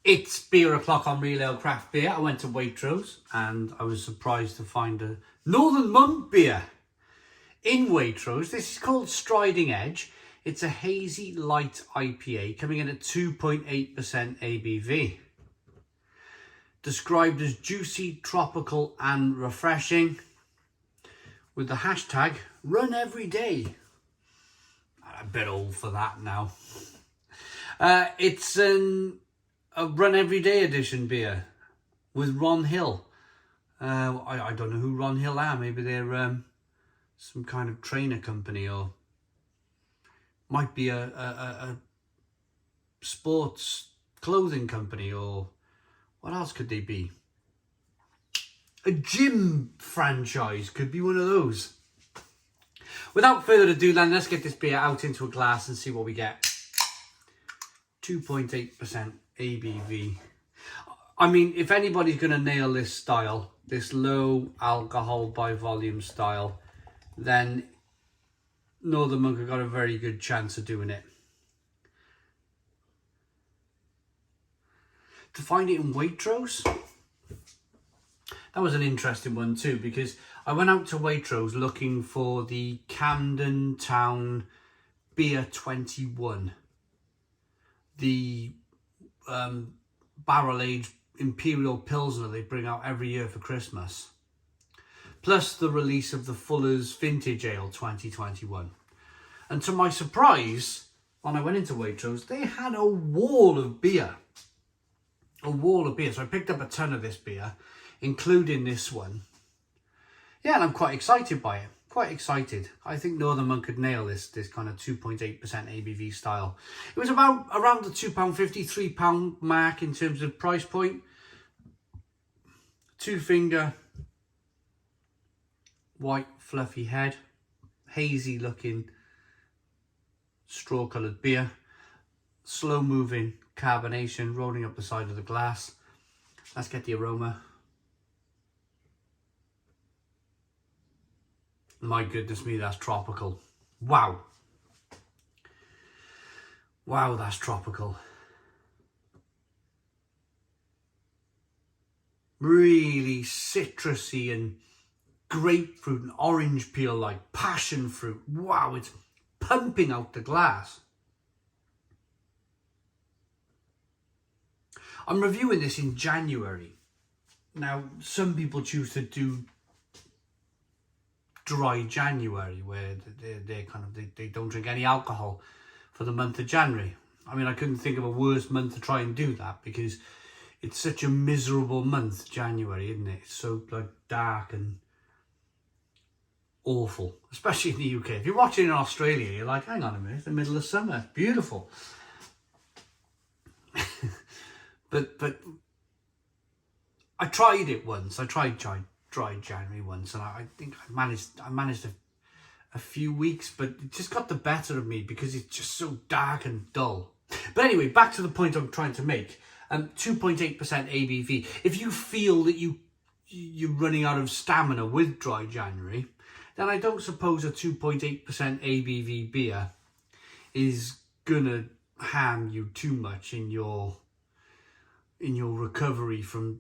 It's beer o'clock on Real Ale Craft Beer. I went to Waitrose and I was surprised to find a Northern Monk beer in Waitrose. This is called Striding Edge. It's a hazy light IPA coming in at 2.8% ABV. Described as juicy, tropical and refreshing with the hashtag run every day. I'm a bit old for that now. It's a Run Everyday edition beer with Ron Hill. I don't know who Ron Hill are. Maybe they're some kind of trainer company, or might be a sports clothing company, or what else could they be? A gym franchise could be one of those. Without further ado then, let's get this beer out into a glass and see what we get. 2.8% ABV. I mean, if anybody's going to nail this style, this low alcohol by volume style, then Northern Monk have got a very good chance of doing it. To find it in Waitrose, that was an interesting one too, because I went out to Waitrose looking for the Camden Town Beer 21. The barrel-aged Imperial Pilsner they bring out every year for Christmas. Plus the release of the Fuller's Vintage Ale 2021. And to my surprise, when I went into Waitrose, they had a wall of beer. A wall of beer. So I picked up a ton of this beer, including this one. Yeah, and I'm quite excited by it. Quite excited. I think Northern Monk could nail this kind of 2.8% ABV style. It was about around the £2.50, £3 mark in terms of price point. 2-finger, white fluffy head, hazy looking straw coloured beer, slow moving carbonation rolling up the side of the glass. Let's get the aroma. My goodness me, that's tropical. Wow. Wow, that's tropical. Really citrusy and grapefruit and orange peel, like passion fruit. Wow, it's pumping out the glass. I'm reviewing this in January. Now, some people choose to do dry January, where they don't drink any alcohol for the month of January. I mean, I couldn't think of a worse month to try and do that, because it's such a miserable month, January, isn't it? It's so like dark and awful, especially in the UK. If you're watching in Australia, you're like, hang on a minute, it's the middle of summer, beautiful. but I tried it once. I tried dry January once, and I think I managed a few weeks, but it just got the better of me because it's just so dark and dull. But anyway, back to the point I'm trying to make. 2.8% ABV. If you feel that you're running out of stamina with dry January, then I don't suppose a 2.8% ABV beer is gonna harm you too much in your recovery from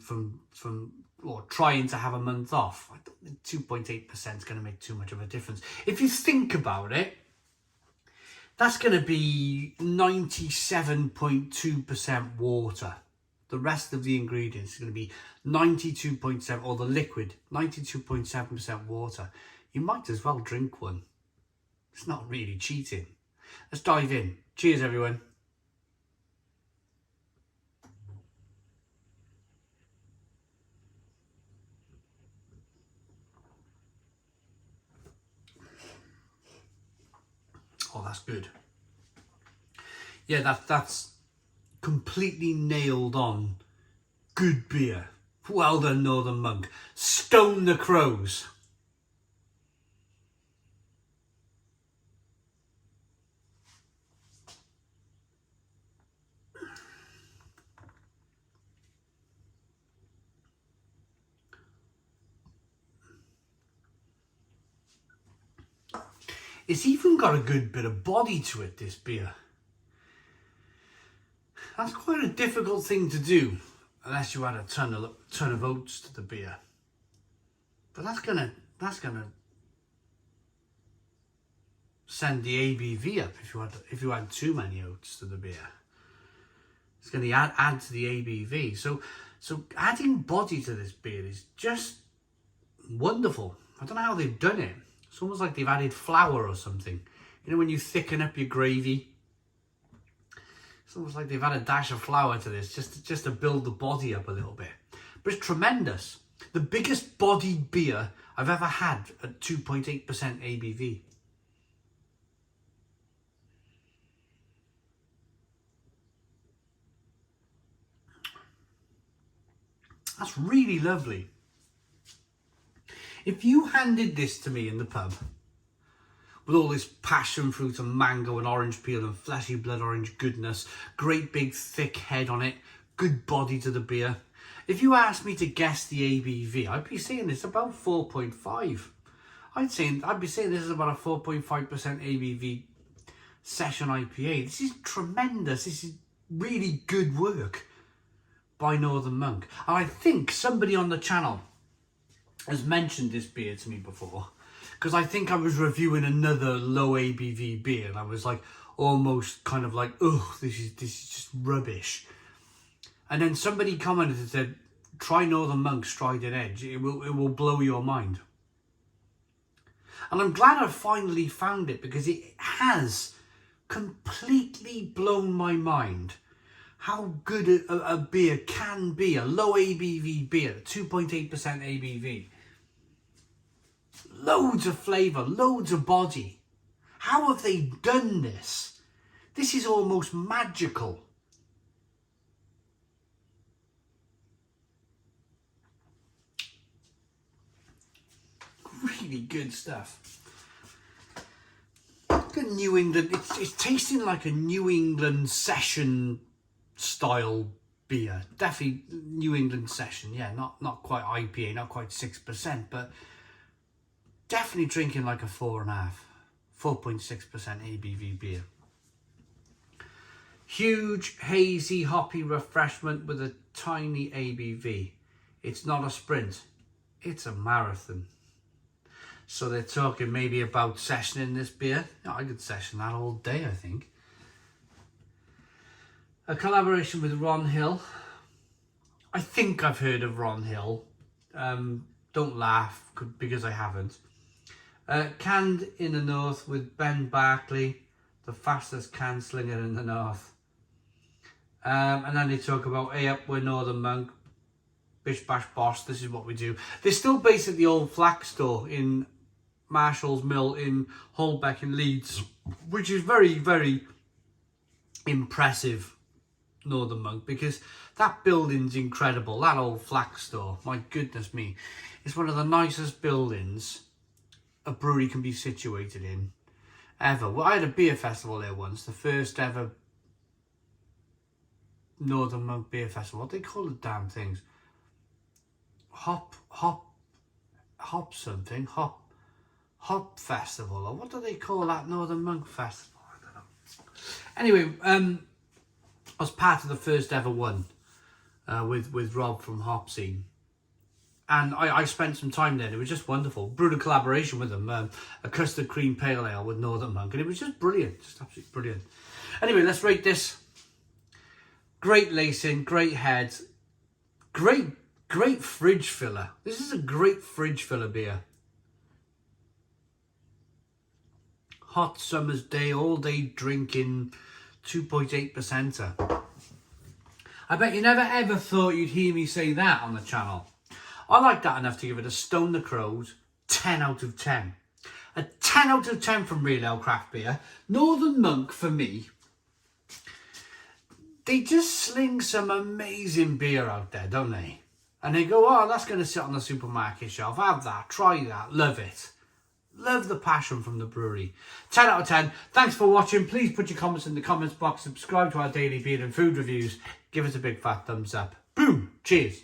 or trying to have a month off. I don't think 2.8% is going to make too much of a difference. If you think about it, that's going to be 97.2% water. The rest of the ingredients is going to be 92.7%, or the liquid, 92.7% water. You might as well drink one. It's not really cheating. Let's dive in. Cheers, everyone. Oh, that's good. Yeah, that's completely nailed on. Good beer. Well done, Northern Monk. Stone the crows. It's even got a good bit of body to it, this beer. That's quite a difficult thing to do, unless you add a ton of oats to the beer. But that's gonna send the ABV up if you add too many oats to the beer. It's going to add to the ABV. So adding body to this beer is just wonderful. I don't know how they've done it. It's almost like they've added flour or something. You know when you thicken up your gravy? It's almost like they've had a dash of flour to this just to build the body up a little bit. But it's tremendous. The biggest bodied beer I've ever had at 2.8% ABV. That's really lovely. If you handed this to me in the pub, with all this passion fruit and mango and orange peel and fleshy blood orange goodness, great big thick head on it, good body to the beer. If you asked me to guess the ABV, I'd be saying it's about 4.5. I'd be saying this is about a 4.5% ABV session IPA. This is tremendous. This is really good work by Northern Monk. And I think somebody on the channel has mentioned this beer to me before, because I think I was reviewing another low ABV beer and I was like almost kind of like, oh, this is just rubbish. And then somebody commented and said, try Northern Monk Striding Edge, it will blow your mind. And I'm glad I finally found it, because it has completely blown my mind how good a beer can be, a low ABV beer, 2.8% ABV. Loads of flavour, loads of body. How have they done this? This is almost magical. Really good stuff. Good New England, it's tasting like a New England session style beer. Definitely New England session, yeah, not quite IPA, not quite 6%, but definitely drinking like a 4.5%, 4.6% ABV beer. Huge, hazy, hoppy refreshment with a tiny ABV. It's not a sprint, it's a marathon. So they're talking maybe about sessioning this beer. I could session that all day, I think. A collaboration with Ron Hill. I think I've heard of Ron Hill. Don't laugh, because I haven't. Canned in the North with Ben Barkley, the fastest can slinger in the North. And then they talk about, hey up, we're Northern Monk. Bish bash bosh, this is what we do. They're still based at the old Flax store in Marshall's Mill in Holbeck in Leeds, which is very, very impressive, Northern Monk, because that building's incredible. That old Flax store, my goodness me, it's one of the nicest buildings a brewery can be situated in ever. Well, I had a beer festival there once, the first ever Northern Monk Beer Festival. What do they call the damn things? Hop Festival, or what do they call that Northern Monk Festival? I don't know. Anyway, I was part of the first ever one with Rob from Hop Scene, and I spent some time there. It was just wonderful. Brewed a collaboration with them, a custard cream pale ale with Northern Monk, and it was just brilliant, just absolutely brilliant. Anyway, let's rate this. Great lacing, great head, great fridge filler. This is a great fridge filler beer. Hot summer's day, all day drinking, 2.8%. I bet you never ever thought you'd hear me say that on the channel. I like that enough to give it a Stone the Crows 10 out of 10. A 10 out of 10 from Real Ale Craft Beer. Northern Monk, for me, they just sling some amazing beer out there, don't they? And they go, oh, that's going to sit on the supermarket shelf. Have that, try that, love it. Love the passion from the brewery. 10 out of 10. Thanks for watching. Please put your comments in the comments box. Subscribe to our daily beer and food reviews. Give us a big fat thumbs up. Boom. Cheers.